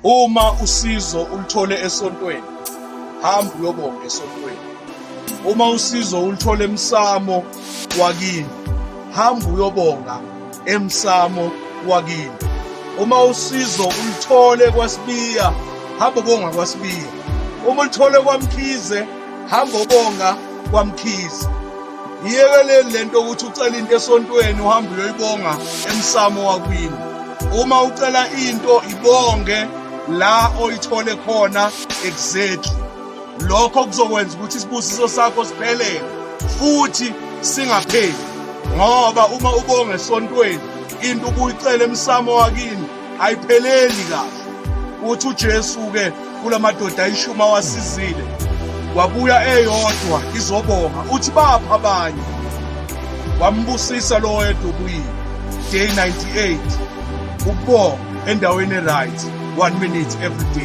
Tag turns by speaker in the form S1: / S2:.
S1: Uma usizo ulithole esontweni, hamba uyobonga esontweni. Uma usizo ulithole emsamo wakini, hamba uyobonga emsamo wakini. Uma usizo ulithole kwaSibiya, hamba ubonga kwaSibiya. Uma ulithole kwaMkhize, hamba ubonga kwaMkhize. Yiyekeleni lento ukuthi ucela into esontweni uhambe uyoyibonga emsamo wakwini. Uma ucela into ibonge la oyithole khona exactly. Lokho kuzokwenza ukuthi isibusiso sakho siphelele futhi singapheli. Ngoba uma ubonga esontweni into ubuyicela emsamo wakini ayipheleli kahle. Uthi uJesu-ke kulamadoda ayishumi awasizile, wabuya eyodwa izobonga, uthi bapha abanye, wambusisa lo yedwa ubuyile. Day 98 ukubonga endaweni right, 1 minute every day.